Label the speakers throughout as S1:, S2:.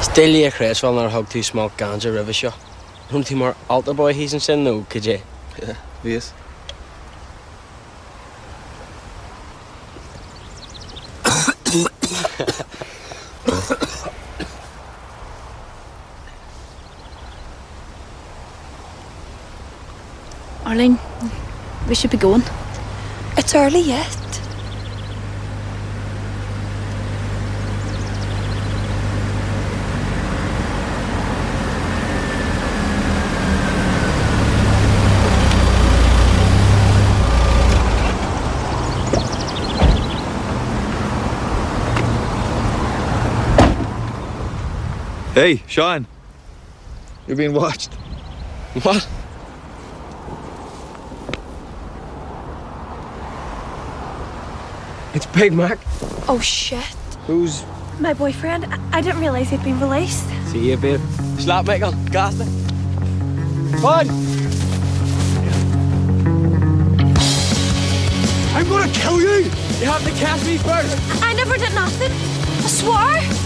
S1: Still a crash while our hug too small ganja river show. Don't more altar boy he's in sin no, could you?
S2: Yeah, yes.
S3: Arlene, we should be going.
S4: It's early yet.
S2: Hey, Sean. You're being watched.
S1: What? It's Big Mac.
S4: Oh shit.
S1: Who's...
S3: My boyfriend, I didn't realise he'd been released.
S1: See you, babe. Slap Michael. Gas me. Fun!
S2: I'm gonna kill you!
S1: You have to catch me first.
S3: I never did nothing. I swore.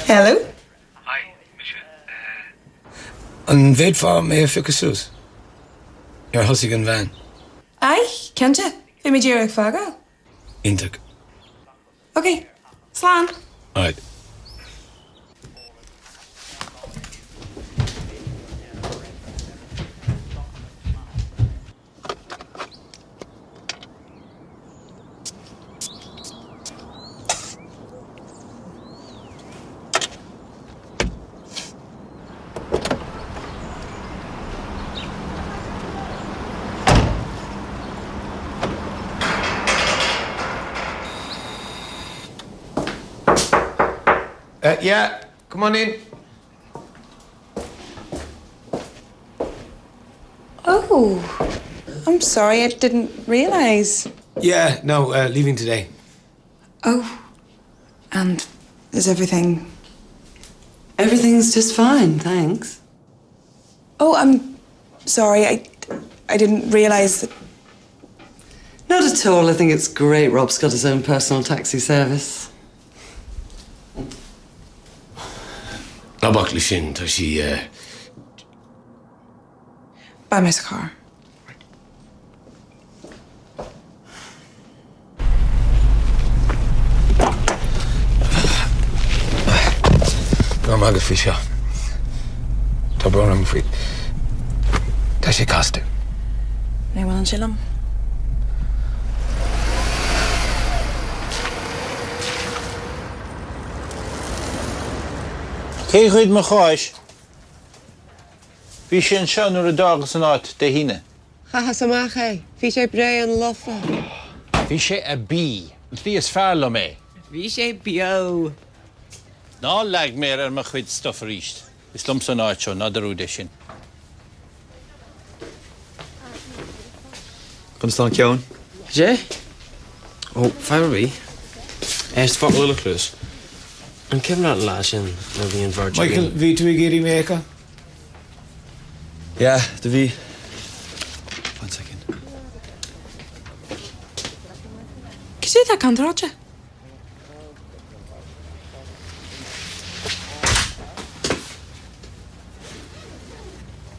S5: Hello?
S6: Hi, Misha. An bhéad fá mé ficasús. Ar thosaigh an bhean.
S5: Aye, Kenta. Fi mi Jerry Fago.
S6: Íntac.
S5: Okay, slán.
S6: Right.
S7: Yeah, come on in.
S5: Oh, I'm sorry, I didn't realise.
S6: Yeah, no, leaving today.
S5: Oh, and is everything...
S8: Everything's just fine, thanks.
S5: Oh, I'm sorry, I didn't realise that...
S8: Not at all. I think it's great Rob's got his own personal taxi service.
S6: Labach sin tá sí
S5: Buy me a car.
S6: Go mágad fi seo. Tá bron am frí. Tá sé casta.
S5: Ní bhfuil an sílam.
S9: Cé chuid mo cháis? Bhí sin seo nuair a dágus an áit de híine.
S8: Chachas amach é. Bhí sé bré an lofa.
S9: Bhí sé a bí. Bhí is fearr le mé.
S8: Bhí sé bio.
S9: Ná leag mé ar mo chuid stuff a ríist. Is lum san áit seo ná darú de sin.
S2: Chun stan ceann?
S1: Jay? Oh, fire be. Est fuck little clues. An cymryd lasin na fi yn Virgin.
S6: Michael, bhí tú ag géirí méacha?
S2: Yeah, the V. 1 second.
S5: Cos é canráte?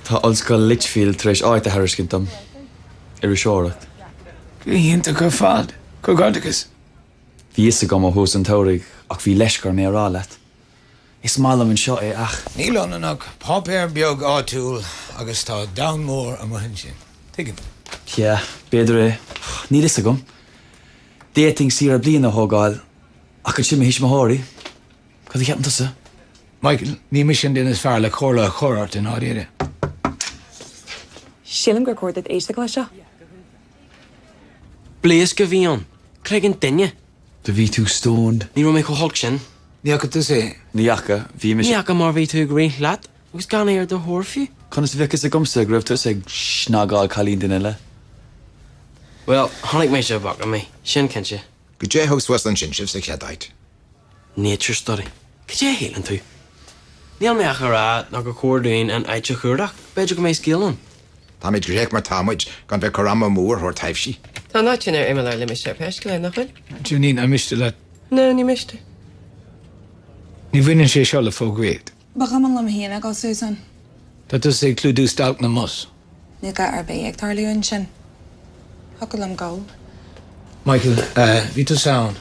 S2: Tá ollscoil Litchfield treis áit a Harriskintam. Ar seoracht.
S6: Hínta go fad. Go gadagus.
S2: Bhí is go má hús an tairigh ach bhí leiscar mé rá leat. Is mála an seo é ach.
S6: Níl anach, pápéir beag áitiúil agus tá down mór am mahin sin. Tuigim.
S2: Yeah, beidir é. Ní is a gom. Dating sí ar bliana hógáil, ach an sin hís mathirí. Cad cheapan tusa?
S6: Michael, ní mission din is fearr le chorla a chorart in áíire.
S5: Sílim gur cuaird éiste lei seo.
S1: Bléas go bhíon. Craig an duine.
S2: De bhí tú stoned.
S1: Ní ro mé go hog sin.
S6: Ní acha tú sé.
S2: Ní acha, bhí me
S1: Ní acha mar bhí tú green leat. Agus gan éir do hórfiú.
S2: Conas bhicas a gomsa gribh tú ag snágáil chalín duine le.
S1: Well, tháinig mé sé bhac a mé. Sin cin sé.
S10: Go dé thug was an sin sibh sa cheadáid.
S1: Nature study. Go dé hélan tú. Níl mé acha rá ná go cuairdaín an aite chuirdach. Beidir go mé scíalan.
S10: Tá méid réic mar támuid gan bheith chorama mór thir taimhsí.
S8: Tá náitin ar imime le mis peis go le nachfuil?
S6: Túnín a miste le.
S8: No, ní miste.
S6: Ní bhaineann sé seo le fógréad.
S5: Bacham an lam héana gáil Susan.
S6: Tá tú sé clúdú stalk na mus.
S5: Ní ga ar bé ag tarliún sin. Hocail am gáil.
S6: Michael, bhí tú sound.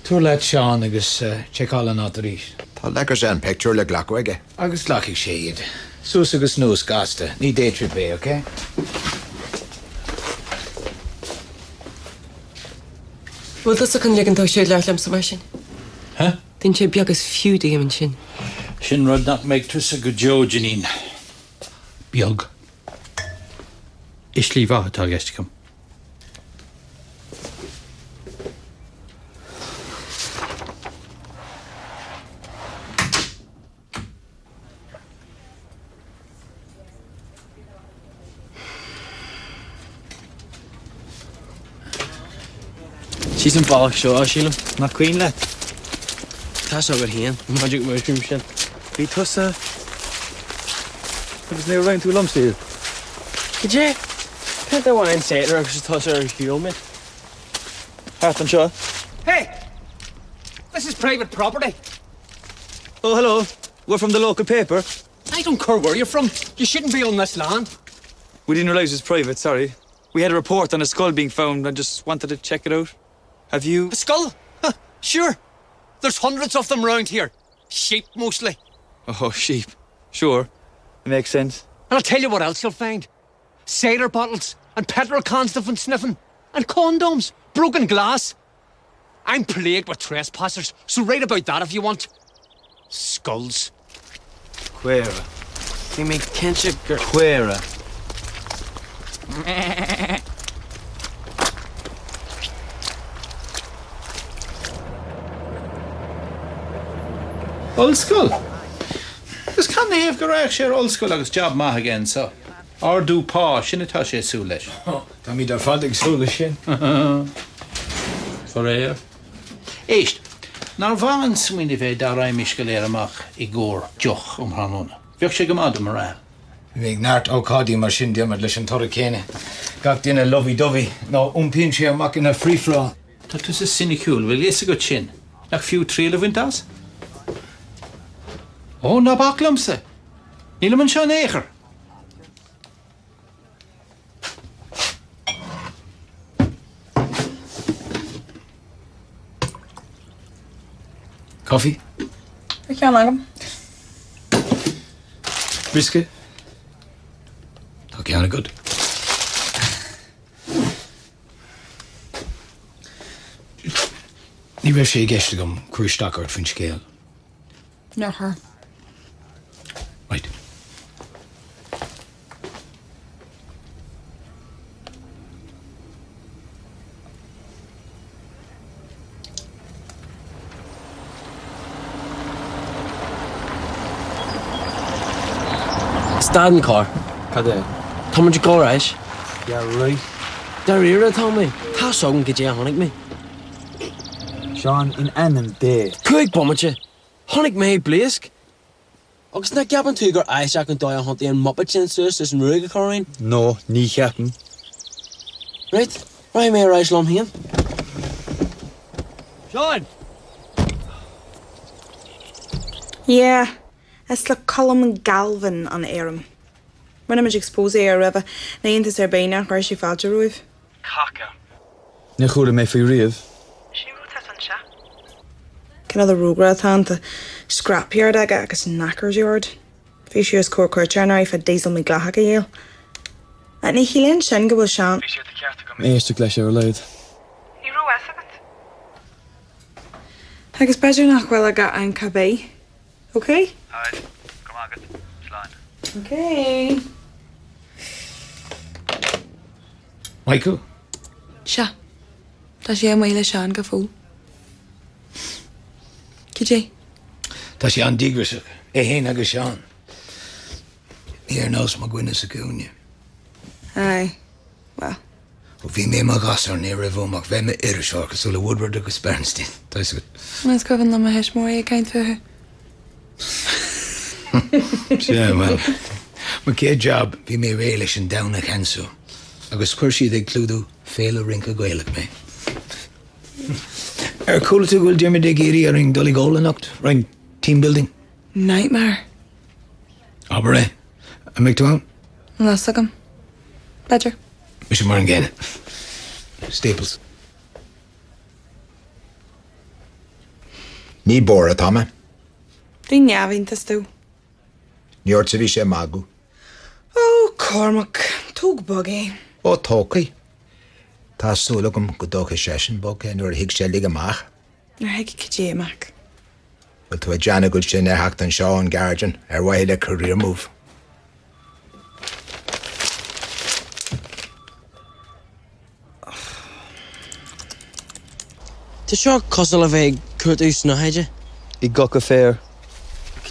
S6: Túr le Seán agus cheála ná a ríis.
S10: Tá legur sé an picture le ghlacuige.
S6: Agus laigh sé iad. Sús agus nús gasta. Ní déitri bé, okay?
S8: Bhil is chun ligantá sé leirlam sa sin.
S9: Ha?
S8: Dín sé beaggus fiúdaí am sin.
S9: Sin rud nach méid tusa go Joe Janine.
S6: Beag.
S9: Is lí bha tá gasticum.
S1: She's an ballach seo, sílam.
S2: Na cuoin le.
S1: Tá so gur hían. Magic mushroom sin.
S2: Bhí tusa. Agus ní rain tú lomstíl.
S1: Go dé? Pent a bhhain séidir agus tá ar an fiúil mé.
S2: Hart an seo.
S7: Hey! This is private property.
S2: Oh, hello. We're from the local paper.
S7: I don't care where you're from. You shouldn't be on this land.
S2: We didn't realize it was private, sorry. We had a report on a skull being found and just wanted to check it out. Have you...
S7: A skull? Huh, sure. There's hundreds of them around here. Sheep, mostly.
S2: Oh, sheep. Sure. It makes sense.
S7: And I'll tell you what else you'll find. Cider bottles and petrol cans they've been sniffing. And condoms. Broken glass. I'm plagued with trespassers, so write about that if you want. Skulls.
S2: Quera.
S1: Bhí mé cinse gur...
S2: Quera.
S9: Old school. Gus can éh go raibh sé old school agus job maith again, so. Ardú pá sinna tá sé sú leis.
S6: Tá mí ar fád agsúla sin.
S9: For réir. Éist, nar bhain smuoine bheith dá raimiis go léir amach I ggóir deoch hanóna. Bheoh sé go mad am ra.
S6: Bhíh neart ócádaí mar sin diammar leis an tora céine. Gach duine lovey-dovey. Nó umpíonn sé amach ina free-for-all.
S9: Tá tú sa sinicúil, bhfuil éasa go sin. Nach fiú tríle bhaintas? Ó, na baclamsa. Níl man seo éair.
S6: Coffee?
S5: Ag ceann agam.
S2: Biscuit?
S6: Tá ceanna good. Ní raibh sé gceiste gom cruisteachart faoin scéal.
S5: Nar haar.
S6: Right.
S1: Staden car.
S2: Cad é?
S1: Tá muid go ráis.
S2: Yeah, right.
S1: Dar ire tá mé. Tá sogan go dé tháinig mé.
S2: Sean, in anam dé.
S1: Cuig bommate. Tháinig mé bléasc. Agus na ceapan tú gur aiseach an dóid an hontaí an muppet sin suas is an ruúige chorain.
S2: No, ní cheapan.
S1: Right? Right mé ráis lom hían.
S7: Sean!
S5: Yeah, it's le column and Galvin an éirim. Rinne muid expose ar ribh na ontas ar béine chuir sí fáilte roimh.
S1: Caca.
S2: Na chúla mé faoi riamh.
S5: Sí rúta an se. Cin the rúgra atá scrapyard aige agus knackers yard. Bhí sios cór ar for diesel me glatha gael. Ni hílíonn sin go bhfuil seán.
S2: Éiste leis ar leid.
S5: Ní ru agat. Agus beidir nach bhfuil aga an cabbé. Okay?
S11: Hi. Come on, get slán.
S5: Okay.
S6: Michael?
S4: Se. Tá sé mhaile seán go fú. Cé?
S6: Tá sé an dígrasach. Héin agus seán. Ní nás má gine sa gúne.
S5: Aye. Well.
S6: Bhí mé mar gasar ní ra bhach bheith me iiriseach gus le Woodward agus Bernstein. Táis go.
S4: Mas gohann le heis mór é caiint futhe.
S6: Yeah, well. Ma cé job bhí mé ré leis an dana chansú. Agus chuir siad ag clúdú féle rinca gaelach mé. Coolla tú bhfuil Jimmy de géirí ar ring Donegal anocht, ring team building?
S4: Nightmare.
S6: Aber é. A mic tú an?
S4: Las agam. Better.
S6: Mis mar an ggéine. Staples.
S10: Ní bór atá me.
S5: Bhí neamhíntas tú.
S10: Níor sa bhí sé mágu.
S5: Oh, Cormac. Tóg bog é.
S10: Ó tócaí. Tá súla gom go dócha sesin bog nuair hiic sé lig amach.
S5: Nar heici cé amach.
S10: Bhil tú a deanna gúil sin ar hecht an seo an garjan ar waile career move.
S1: Tá seo cosal a bheith cuairt ús na haide?
S2: I gach a fér.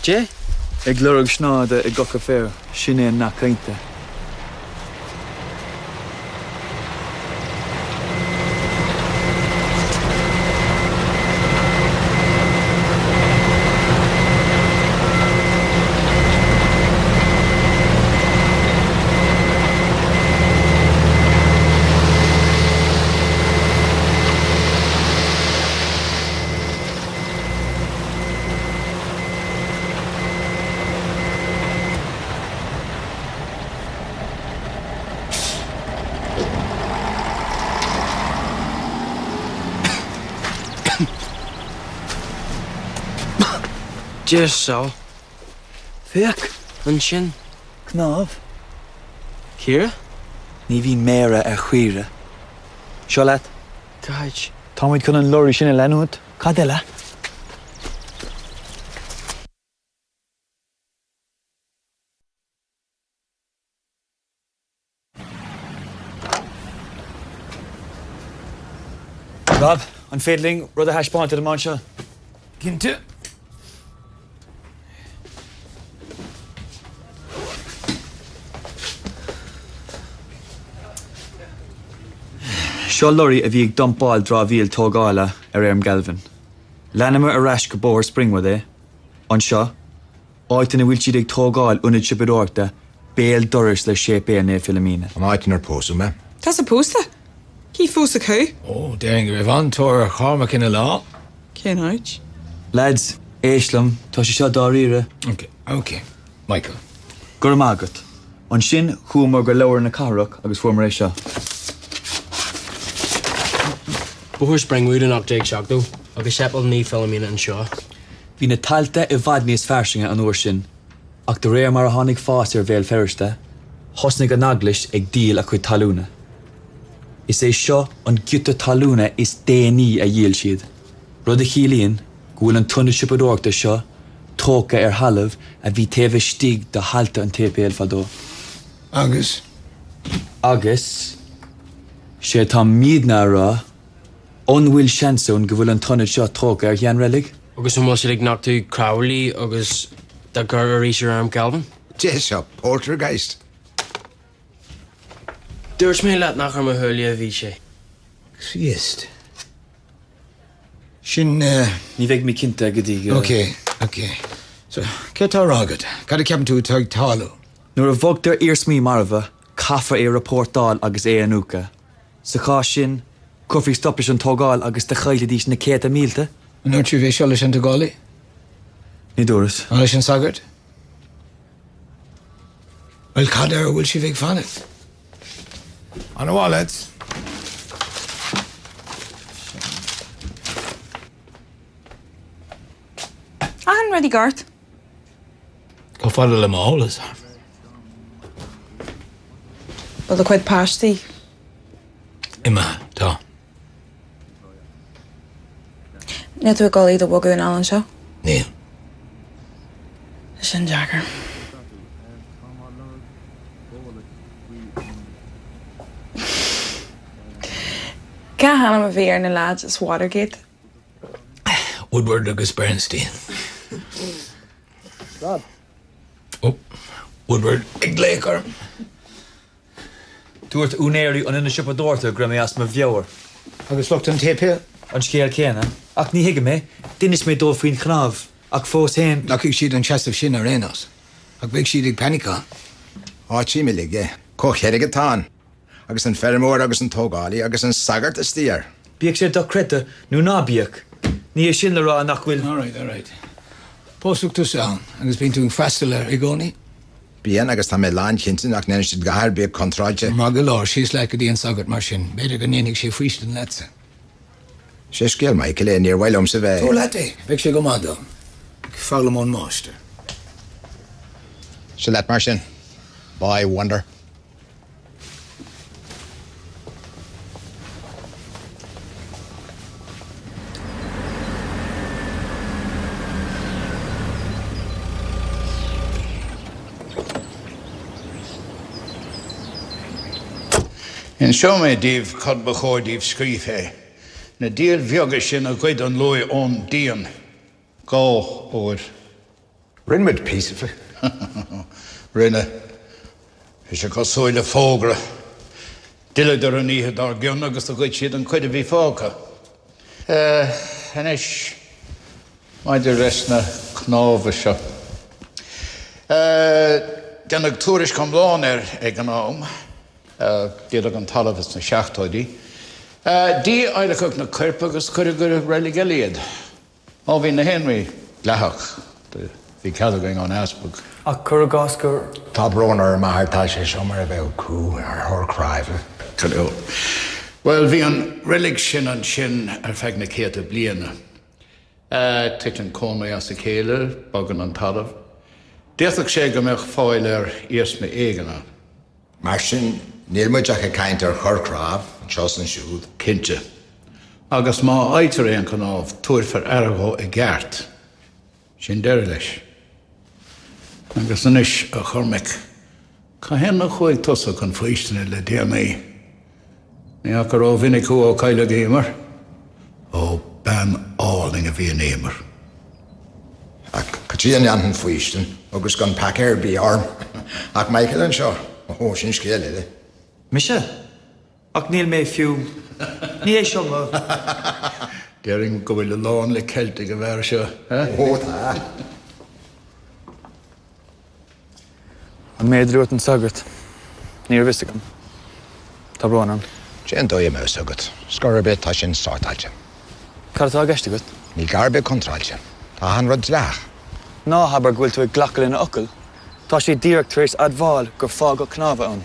S1: Cé?
S2: Ag glurg snáda i gach a fér. Sin é na cainte.
S1: Just so.
S2: Fiach.
S1: An sin.
S2: Knáb.
S1: Ciara?
S2: Ní bhí méra ar chuire. Seo leat.
S1: Caid.
S2: Táid chun an lóirí sin a lenúd. Cad eile? Rob, an fédling, rud a heispáinte am seo.
S6: Cinnte.
S2: Seo lorry a bhí ag dumpáil drá bhíal tógála ar Galvin. Lenimar a reis go bór Springwood é. An seo, áitin a bhfuil siad ag tógáil unid sibidorta, béal doris le sépé né Philomena.
S10: An áitin ar pósú me.
S5: Tás a pósta? Cí fósa cú?
S6: Ó, déing go bh an tóir Cormac ina lá.
S5: Cén áid?
S2: Lads, éislam, tá sé seo dáíre.
S6: Okay. Michael.
S2: Gur mágat. An sin chuamar go leabhar na carach agus fuair éis seo.
S1: Búthir Springwood an Jake seachú, agus sepal ní Philomena an seo.
S2: Bhí na tailta i bhfad níos fersinge an uair sin, ach do réir mar a tháinig fáis ar bhéal ferriste, thosnig an aglis ag díal a chuid talúna. Is é seo an giúta talúna is déanaí a dhéal siad. Rud a chialaíonn, go bhfuil an tunna sipadóachta seo tóca ar halamh a bhí taobh stig de halta an TPL fadó.
S6: Agus?
S2: Agus, sé tá míadna rá, bhfuil seansún go bhfuil an tunna seo tóca ar chean relic.
S1: Agus an bhfuil siad ag nachtú Crowley agus de gur ar éis ar Galvin?
S10: Dé seo, poltergeist.
S1: Dúirt mé leat nach ar mo thuirlí a bhí sé.
S6: Christ. Sin,
S2: Ní bheith mí cinnte go dtí.
S6: Okay. So, ce tá rágad? Cad a ceapan tú tuag talú?
S2: Nuair a bhogtar iarsmí marfa, cafa é rapórtáil agus é anúca. Sa cá sin, Corfií stoppis an tógáil agus de chaile dís na 100 mílta.
S6: Nuair tú bhéh seo leis an tógálaí?
S2: Ní dúras.
S6: An leis an sagart? Well, cad ar bhfuil si bheith fanna? An bháil, lads.
S5: Ahan ready Gart.
S6: Go fada le málas.
S5: Well, the quid pastí.
S6: Ima, tá.
S5: Net tú gáil iad a bhagu an Alan seo?
S6: Níl.
S5: Sin Jacker. Ca hanam a bhí ar na lads is Watergate?
S6: Woodward agus Bernstein.
S2: Rob.
S6: Oh, Woodward ag lécar.
S2: Dúirt únéirí an ina sipa dóirta gur mé as ma bheabhar.
S6: Agus lucht an tape
S2: An scéal céna. Ach ní hiige mé, dinis mé dul faoin chnáb. Ach fós héin.
S6: Nach ag siad an chestamh sin ar rénos. Ach bheadh siad ag panicá.
S10: Áití me ligge. Cóchéir go tá. Agus an fermór agus an tógálaí agus an sagart is tíar.
S2: Bíag sé do creta nó nábíag. Ní é sin le rá nach bhfuil.
S6: All right. Pósúach túán, agus bíon tú an freistal ar i gcónaí?
S10: Bíon agus tá mé lán cinnte ach néann siad gahar bíag contráilte.
S6: Má go láir síos le go dtíon sagart mar sin, beidir go néananig sé faoiste an letse.
S10: Sé scéal Michael é níor bhhailm sa bheith.
S6: Tó lete, bheadh sé go mádó. Fálam ón máiste.
S10: Se let mar sin. By wonder.
S9: In seo mé díobh cad ba chóir díobh scríomhé. Na díal bheoga sin a gcuid an luath ón díon. Gá óir.
S10: Rinmid piece of it.
S9: Rinne. Is sé cosúile fógra. Dileidir an ihe dar gion agus a gcuid siad an cuid a bhí fáca. Hanis maidir res na cnábha seo. Ganag túris com lán ag an ám. Díad an talafas na seachtóidí. Dí eileach na curpa agus chuigur religeliad. Á bhí na Henry lethach. Bhí ceadagang an asbog.
S2: Ach cur gásgur.
S10: Tá brónar maithairtá sé seomar a bheith cú ar thorcráibh.
S9: Cadó. Well, bhí an relig sin an sin ar feag na céad a bliana. Tuit an cónaí as a céile, bagan an talamh. Déach sé go meach fáil ar ias me éigena.
S10: Mar sin, níl muid ach a caint ar chorcráibh, an seos an siúd.
S9: Cinte. Agus má aitar éon canábh túir fer aragó i gceart. Sin deir leis. Agus anis a chormic. Ca hen na chuig tosa chun faoistena le DNA. Ní ach ar ó vinnig ó caile géimar. Ó ban áling a bhí an éimar.
S10: Ach, catían an faoisten, agus gan pacéir bí arm. Ach Michael an seo, ó sin scéal ile.
S2: Mise? Ach níl mé fiú. Ní é seo má.
S9: Dearing go bhfuil le lán le Celtic a bhar seo.
S10: Ó tá.
S2: An méadrúirt an sagart. Níor vistigam. Tá brónam.
S10: Sin dói mé sugat. Scar a bit tá sin sátáilte.
S2: Cartá gceiste gut?
S10: Ní garbe contráilte. Tá han rud leach.
S2: Ná habar ghfuil tú ag ghlacail ina ocail. Tá sé díreachtaréis admháil gur fág go cnábha ann.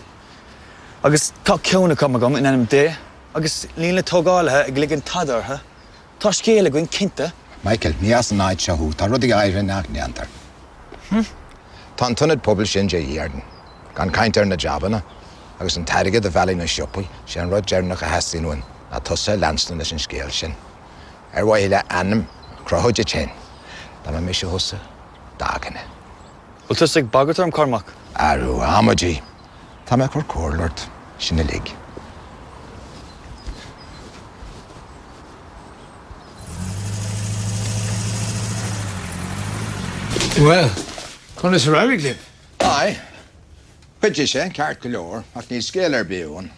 S2: Agus tá ceanna cum agam in enam dé, agus líon le tógáilethe ag ligean tadartha. Tá scéala goin cinnte.
S10: Michael, ní as an áid seú, tá rud ag éire nach neantar. Tá an tunnid pobl sin dé dhéardan. Gan caint ar na jabanna, agus an tairige de bhealaí na sioppaí, sé an rud dearnach a heastíúin, a tusa lanstan leis an scéal sin. Ar bhaile anam, crothóide tin, tá me mis hosa dáganna.
S2: Bhil tus ag bagat arm Cormac?
S10: Arú, amadí. Tá me chur córlairt sin na lig.
S6: Well, chun is raibh lib.
S10: Ai. Chuide sé, ceart go leor, ach ní scéal ar bíúin.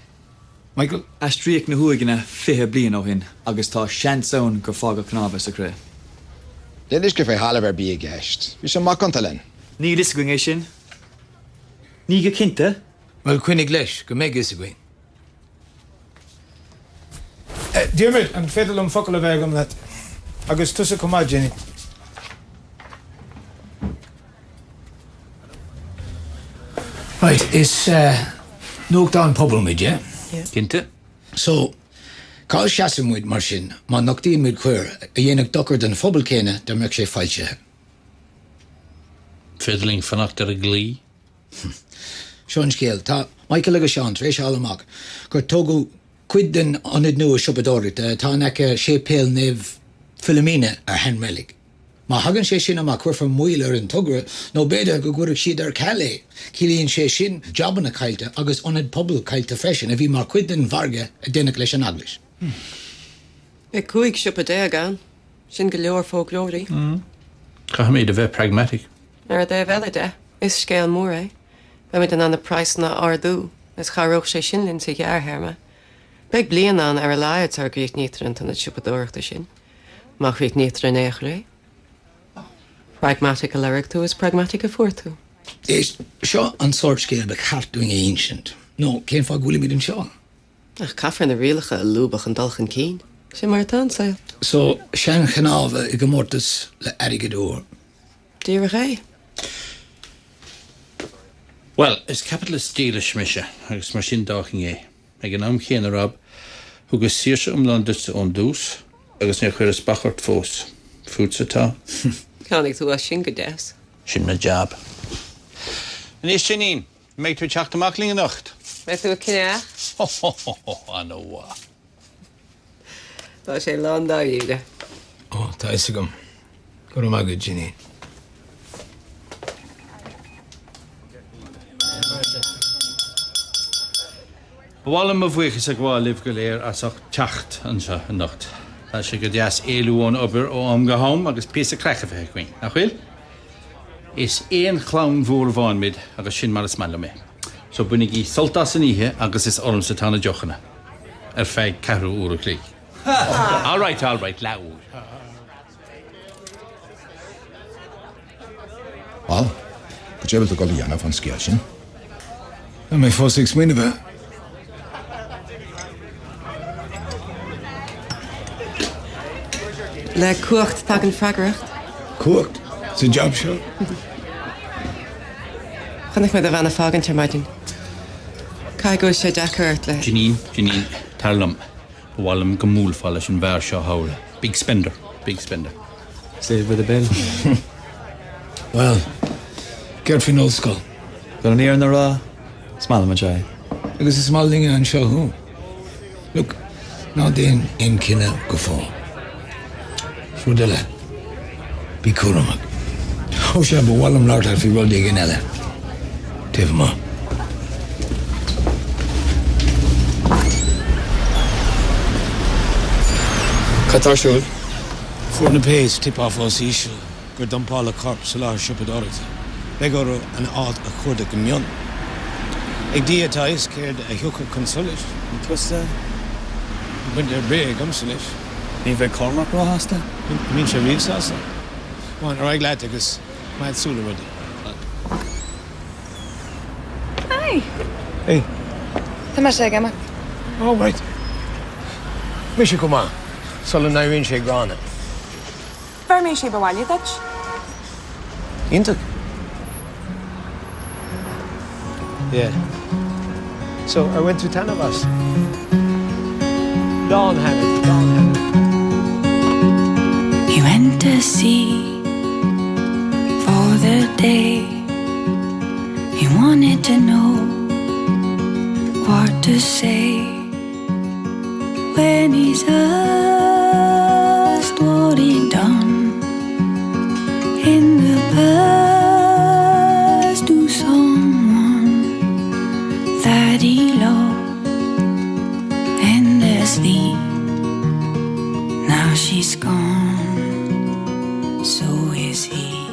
S6: Michael?
S2: Astriíoch na huaigine fithe blian ó hin, agus tá seansaun gur fág go cnábha sa cré.
S10: Délis go fé halah ar bí a gceist. Bhí sem macanta linn.
S2: Ní is going é sin? Ní go cinnte?
S6: Well, cuinnig leis, go méid is a gwein. Diarmid, an fédal an focail a bheith am that. Agus tusa cumá, Jenny. Right, is nóg dá an pobl mid, yeah?
S9: Cinte?
S6: So, cáil seaasa muid mar sin, má nachtaíon muid chuir a dhéanaach dochar den phobal céine de meach sé fáilte.
S9: Fiddling fannacht a glí.
S6: Sean scéal, tá Michael agus Sean rééis amach gur tógu cuid den anid nua sipadórit tá nece sé péal neh Philomena ar henmelig. Má hagann sé sin amach chuir muil ar an tugra nó beidir go gurigh siad ar Calais, cílíonn sé sin jobbanna cailte agus anid pobl cailte freisin a bhí mar cuid den bharge a dénach leis an aglis.
S8: Be cuaig sipadé gan, sin go leor folklórí.
S9: Cha méid a bheith pragmatic.
S8: Ar dé bheile de, is scéal mór é. Be mit an price na ardú, is charóch sé sin linn sa gearherme. Beg blian an ar a laiad ar gríoch nítrant an sipadóireachta sin. Mach ríoch nítra an éach ré. Pragmatic a lyric tú is pragmatic a fuirtú.
S6: Is seo an sort scéal be chartúing ancient. No, cén fá gúla míid an seo.
S8: Ach caffar na rialacha a lúbach an dulchan cín. Sin mar tansail.
S6: So, sean chanáfa I gomórtas le arigadúr.
S8: Dír ré.
S9: Well, is capitalist stíle smise, agus mar sin dáchan é. Ag an amchéan arab, thugus síirse umlandas ón dús, agus ne chuir is bachart fós. Fútsa tá.
S8: Cánig tú a sin go des.
S9: Sin na jab. Níos Janine, méid tú teach amach líon nacht.
S8: Méid tú a cineach?
S9: An óha.
S8: Tá sé lán dá íide.
S6: Ó, tá is agam. Gur am agad, Janine.
S9: Bhálam a bhuichas a gháil libh go léir as ach teacht an seo an nacht. Tá sé go deas éúón obair ó am go hám agus píos a crecha bheith chuin. Nach chuil? Is éon chlán mhór bháinmid agus sin mar is meile mé. So bunig í soltas an ihe agus is orm sa tána deochanna. Ar feig cehrú úr a clí. All right, leabhar.
S10: Well, go débal a go dhéanamh an scéal sin.
S6: Na mé fós 6 mí bheith.
S8: Le cuacht tag an fragaracht.
S6: Cuacht? It's a job show.
S8: Channig me a bhena fágan tar maidin. Cai go sé dechairt le.
S9: Janine, tarlam. Bhálam go múlfá leis an bhar seo hála. Big spender.
S2: Save with a bill.
S6: Well, get fin old skull.
S2: Got an ear in the raw. Smile my jay.
S6: Agus is small thing an seo who. Look, ná déon in cinna go fá. Srúdile. Bí cuaramach. Ó sé ba bhálam láirt ar fi rud ag an eile. Taobh má.
S2: Catarsúil.
S6: Fuair na péis tip-off os ísio gur dompála corp sa láir sipadóireachta. Begur an ád a chuirde go mion. Ag dí atá is céird a thiúcha consulis.
S2: Tusta.
S6: Buint ar bé gamsa leis.
S2: Ní bheith Cormac rá hasta?
S6: Mín sé riomhsása. Bhain ar ag leat agus maid súla rudi.
S4: Hi.
S6: Hey.
S4: Tá mar sé gamach.
S6: Oh, right. Mi sé cumá. Sola nairinn sé grána.
S4: Fer mé sé bhhaile dait?
S6: Íntaach? Yeah. So I went to Tanavas. Dawn had it.
S12: He went to sea for the day. He wanted to know what to say when he's asked what he'd done in the past to someone that he loved endlessly. Now she's gone, so is he.